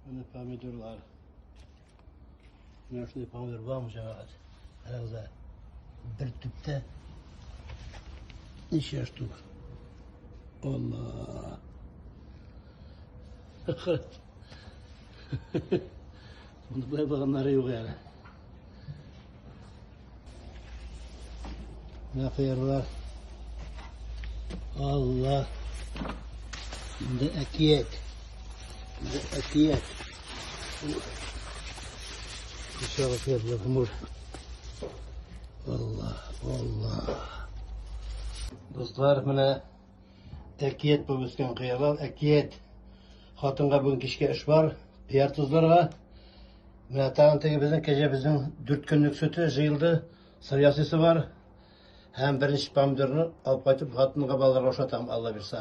Hani pomidorlar. Ne şöyle pomidor var mı cemaat? Herhalde bir tüpte iş yaştık. Allah. Bunu böyle bakanları yok yani. Ne yapıyorlar? Allah. Şimdi ekiyet. Şimdi ekiyet. Dışarı yapıyor hamur. Allah Allah. Dostlar bana ekiyet bu bizden kıyalım. Ekiyet. Hatınga bugün kişiye iş var. Diğer tuzlara. Mehtan'taki bizim 4 günlük sütü jıyıldı. Sıriyasısı var. Hem birinci pomidorunu alıp kaçıp hatınga ballara roşatam Allah bilse.